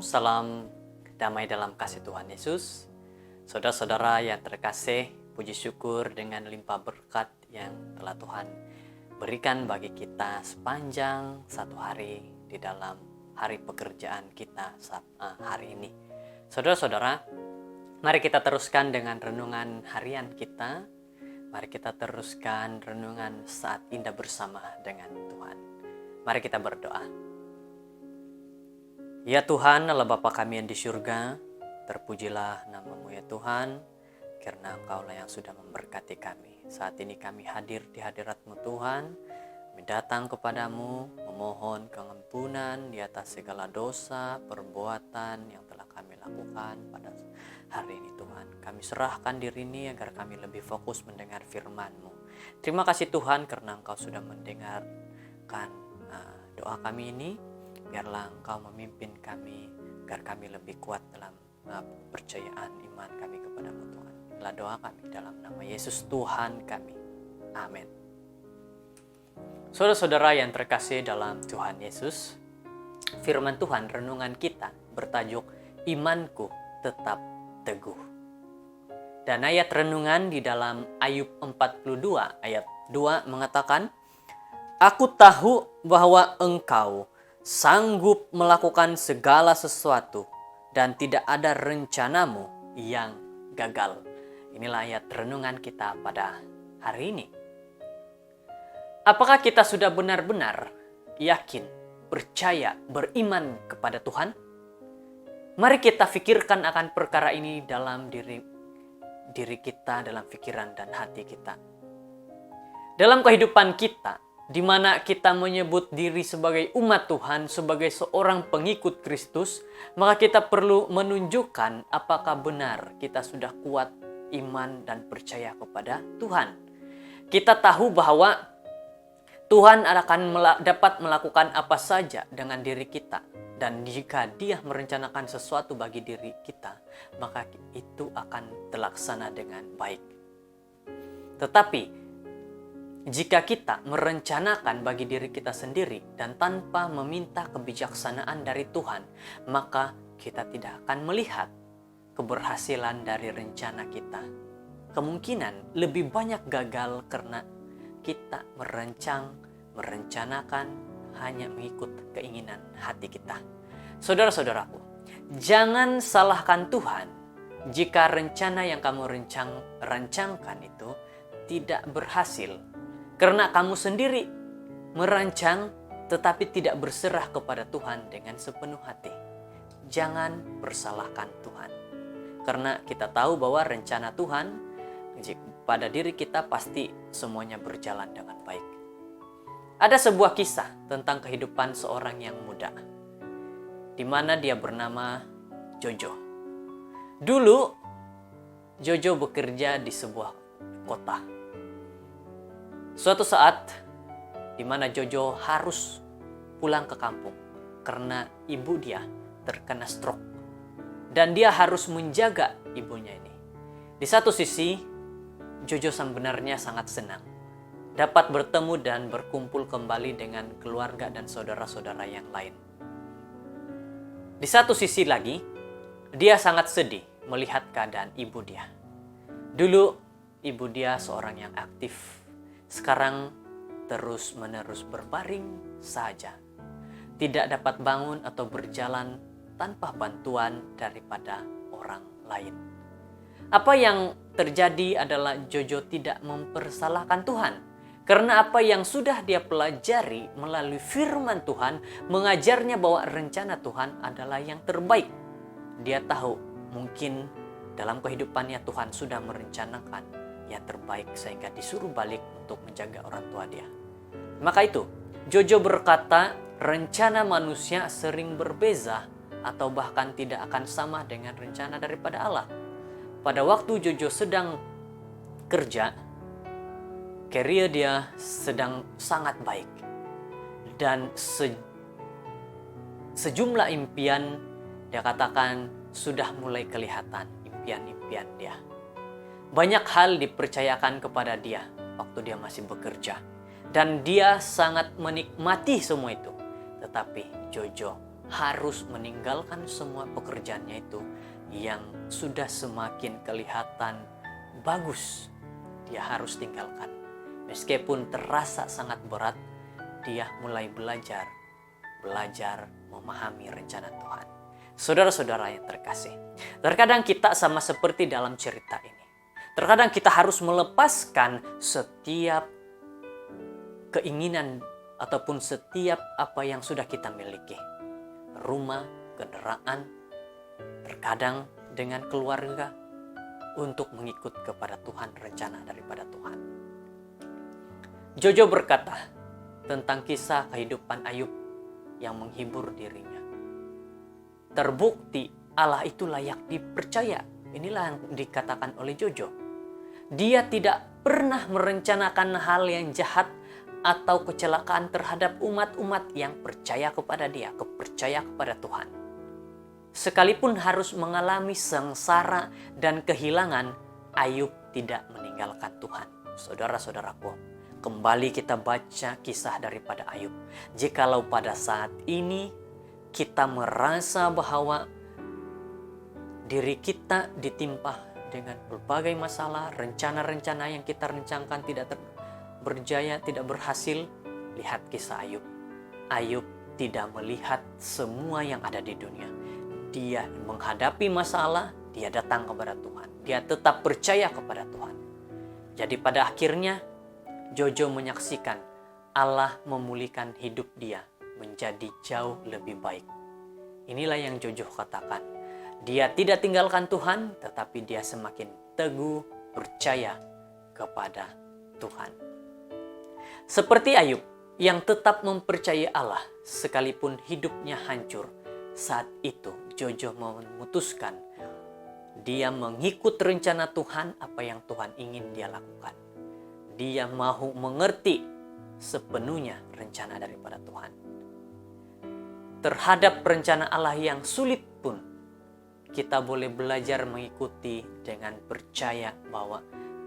salam damai dalam kasih Tuhan Yesus. Saudara-saudara yang terkasih, puji syukur dengan limpah berkat yang telah Tuhan berikan bagi kita sepanjang satu hari di dalam hari pekerjaan kita hari ini. Saudara-saudara, mari kita teruskan dengan renungan harian kita. Mari kita teruskan renungan saat indah bersama dengan Tuhan. Mari kita berdoa. Ya Tuhan, Allah Bapa kami yang di surga, terpujilah nama-Mu ya Tuhan, karena Engkau-lah yang sudah memberkati kami. Saat ini kami hadir di hadirat-Mu Tuhan, kami datang kepadamu, memohon pengampunan di atas segala dosa, perbuatan yang telah kami lakukan pada hari ini Tuhan. Kami serahkan diri ini agar kami lebih fokus mendengar firman-Mu. Terima kasih Tuhan karena Engkau sudah mendengarkan doa kami ini. Biarlah Engkau memimpin kami agar kami lebih kuat dalam percayaan iman kami kepada-Mu Tuhan. Inilah doa kami dalam nama Yesus Tuhan kami. Amin. Saudara-saudara yang terkasih dalam Tuhan Yesus, firman Tuhan renungan kita bertajuk Imanku Tetap Teguh. Dan ayat renungan di dalam Ayub 42 ayat 2 mengatakan, Aku tahu bahwa Engkau sanggup melakukan segala sesuatu dan tidak ada rencanamu yang gagal. Inilah ayat renungan kita pada hari ini. Apakah kita sudah benar-benar yakin, percaya, beriman kepada Tuhan? Mari kita pikirkan akan perkara ini dalam diri kita, dalam pikiran dan hati kita. Dalam kehidupan kita, di mana kita menyebut diri sebagai umat Tuhan, sebagai seorang pengikut Kristus, maka kita perlu menunjukkan apakah benar kita sudah kuat iman dan percaya kepada Tuhan. Kita tahu bahwa Tuhan akan dapat melakukan apa saja dengan diri kita. Dan jika Dia merencanakan sesuatu bagi diri kita, maka itu akan terlaksana dengan baik. Tetapi jika kita merencanakan bagi diri kita sendiri dan tanpa meminta kebijaksanaan dari Tuhan, maka kita tidak akan melihat keberhasilan dari rencana kita. Kemungkinan lebih banyak gagal karena kita merencanakan hanya mengikut keinginan hati kita. Saudara-saudaraku, jangan salahkan Tuhan jika rencana yang kamu rancangkan itu tidak berhasil. Karena kamu sendiri merancang tetapi tidak berserah kepada Tuhan dengan sepenuh hati. Jangan persalahkan Tuhan. Karena kita tahu bahwa rencana Tuhan pada diri kita pasti semuanya berjalan dengan baik. Ada sebuah kisah tentang kehidupan seorang yang muda, di mana dia bernama Jojo. Dulu Jojo bekerja di sebuah kota. Suatu saat di mana Jojo harus pulang ke kampung karena ibu dia terkena stroke dan dia harus menjaga ibunya ini. Di satu sisi, Jojo sebenarnya sangat senang dapat bertemu dan berkumpul kembali dengan keluarga dan saudara-saudara yang lain. Di satu sisi lagi, dia sangat sedih melihat keadaan ibu dia. Dulu ibu dia seorang yang aktif. Sekarang terus-menerus berbaring saja. Tidak dapat bangun atau berjalan tanpa bantuan daripada orang lain. Apa yang terjadi adalah Jojo tidak mempersalahkan Tuhan. Karena apa yang sudah dia pelajari melalui firman Tuhan mengajarnya bahwa rencana Tuhan adalah yang terbaik. Dia tahu mungkin dalam kehidupannya Tuhan sudah merencanakan yang terbaik sehingga disuruh balik untuk menjaga orang tua dia. Maka itu, Jojo berkata, rencana manusia sering berbeza atau bahkan tidak akan sama dengan rencana daripada Allah. Pada waktu Jojo sedang kerja, karir dia sedang sangat baik. Dan sejumlah impian dia katakan sudah mulai kelihatan impian-impian dia. Banyak hal dipercayakan kepada dia waktu dia masih bekerja. Dan dia sangat menikmati semua itu. Tetapi Jojo harus meninggalkan semua pekerjaannya itu yang sudah semakin kelihatan bagus. Dia harus tinggalkan. Meskipun terasa sangat berat, dia mulai belajar memahami rencana Tuhan. Saudara-saudara yang terkasih, terkadang kita sama seperti dalam cerita ini. Terkadang kita harus melepaskan setiap keinginan ataupun setiap apa yang sudah kita miliki. Rumah, kendaraan, terkadang dengan keluarga, untuk mengikut kepada Tuhan, rencana daripada Tuhan. Jojo berkata tentang kisah kehidupan Ayub yang menghibur dirinya. Terbukti Allah itu layak dipercaya. Inilah yang dikatakan oleh Jojo. Dia tidak pernah merencanakan hal yang jahat atau kecelakaan terhadap umat-umat yang percaya kepada dia, percaya kepada Tuhan. Sekalipun harus mengalami sengsara dan kehilangan, Ayub tidak meninggalkan Tuhan. Saudara-saudaraku, kembali kita baca kisah daripada Ayub. Jikalau pada saat ini kita merasa bahwa diri kita ditimpa dengan berbagai masalah, rencana-rencana yang kita rencanakan tidak berjaya, tidak berhasil, lihat kisah Ayub. Ayub tidak melihat semua yang ada di dunia. Dia menghadapi masalah, dia datang kepada Tuhan. Dia tetap percaya kepada Tuhan. Jadi pada akhirnya, Jojo menyaksikan Allah memulihkan hidup dia menjadi jauh lebih baik. Inilah yang Jojo katakan. Dia tidak tinggalkan Tuhan, tetapi dia semakin teguh percaya kepada Tuhan. Seperti Ayub yang tetap mempercayai Allah sekalipun hidupnya hancur. Saat itu Jojo memutuskan dia mengikut rencana Tuhan, apa yang Tuhan ingin dia lakukan. Dia mau mengerti sepenuhnya rencana daripada Tuhan. Terhadap rencana Allah yang sulit pun, kita boleh belajar mengikuti dengan percaya bahwa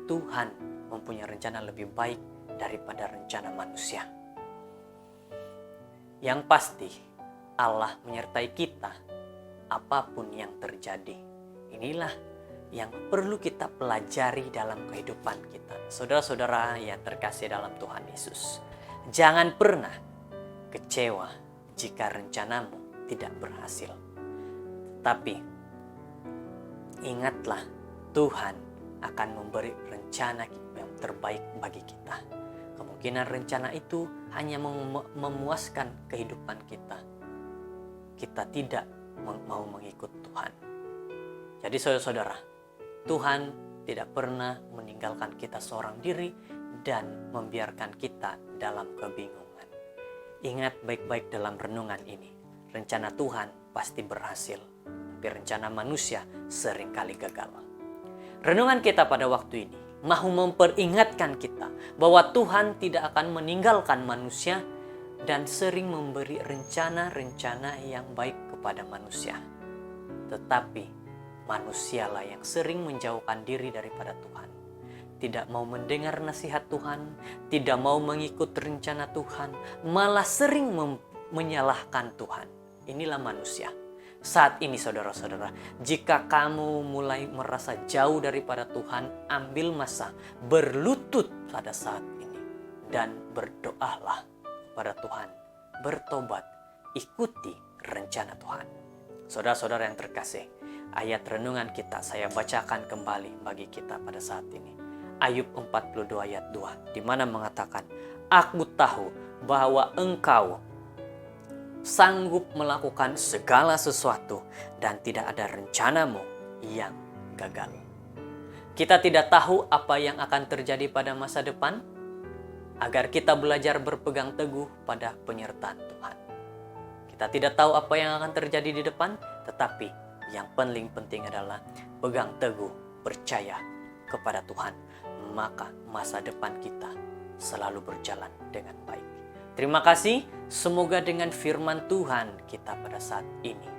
Tuhan mempunyai rencana lebih baik daripada rencana manusia. Yang pasti, Allah menyertai kita apapun yang terjadi. Inilah yang perlu kita pelajari dalam kehidupan kita. Saudara-saudara yang terkasih dalam Tuhan Yesus, jangan pernah kecewa jika rencanamu tidak berhasil. Tapi ingatlah, Tuhan akan memberi rencana yang terbaik bagi kita. Kemungkinan rencana itu hanya memuaskan kehidupan kita. Kita tidak mau mengikut Tuhan. Jadi saudara-saudara, Tuhan tidak pernah meninggalkan kita seorang diri dan membiarkan kita dalam kebingungan. Ingat baik-baik dalam renungan ini, rencana Tuhan pasti berhasil, tapi rencana manusia seringkali gagal. Renungan kita pada waktu ini mau memperingatkan kita bahwa Tuhan tidak akan meninggalkan manusia dan sering memberi rencana-rencana yang baik kepada manusia. Tetapi manusialah yang sering menjauhkan diri daripada Tuhan. Tidak mau mendengar nasihat Tuhan, tidak mau mengikut rencana Tuhan, malah sering menyalahkan Tuhan. Inilah manusia. Saat ini saudara-saudara, jika kamu mulai merasa jauh daripada Tuhan, ambil masa berlutut pada saat ini dan berdoalah kepada Tuhan, bertobat, ikuti rencana Tuhan. Saudara-saudara yang terkasih, ayat renungan kita saya bacakan kembali bagi kita pada saat ini. Ayub 42 ayat 2, di mana mengatakan, "Aku tahu bahwa Engkau sanggup melakukan segala sesuatu dan tidak ada rencanamu yang gagal." Kita tidak tahu apa yang akan terjadi pada masa depan, agar kita belajar berpegang teguh pada penyertaan Tuhan. Kita tidak tahu apa yang akan terjadi di depan, tetapi yang paling penting adalah pegang teguh, percaya kepada Tuhan. Maka masa depan kita selalu berjalan dengan baik. Terima kasih, semoga dengan firman Tuhan kita pada saat ini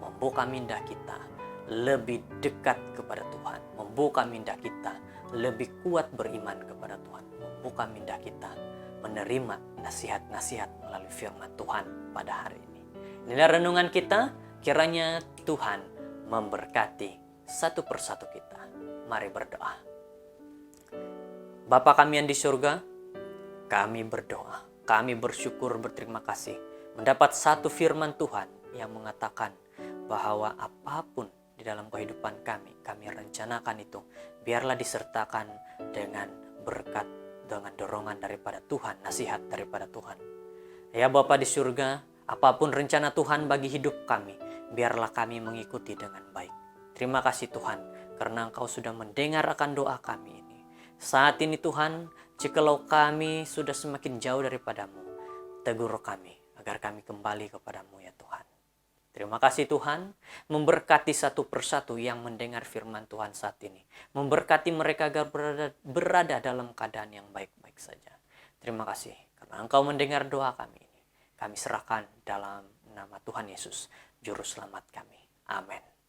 membuka minda kita lebih dekat kepada Tuhan, membuka minda kita lebih kuat beriman kepada Tuhan, membuka minda kita menerima nasihat-nasihat melalui firman Tuhan pada hari ini. Inilah renungan kita, kiranya Tuhan memberkati satu persatu kita. Mari berdoa. Bapa kami yang di surga, kami berdoa, kami bersyukur, berterima kasih mendapat satu firman Tuhan yang mengatakan bahwa apapun di dalam kehidupan kami rencanakan itu, biarlah disertakan dengan berkat, dengan dorongan daripada Tuhan, nasihat daripada Tuhan. Ya Bapa di surga, apapun rencana Tuhan bagi hidup kami, biarlah kami mengikuti dengan baik. Terima kasih Tuhan, karena Engkau sudah mendengar akan doa kami ini. Saat ini Tuhan, jikalau kami sudah semakin jauh daripadamu, tegur kami agar kami kembali kepadamu ya Tuhan. Terima kasih Tuhan, memberkati satu persatu yang mendengar firman Tuhan saat ini. Memberkati mereka agar berada dalam keadaan yang baik-baik saja. Terima kasih karena Engkau mendengar doa kami ini. Kami serahkan dalam nama Tuhan Yesus, Juru Selamat kami. Amin.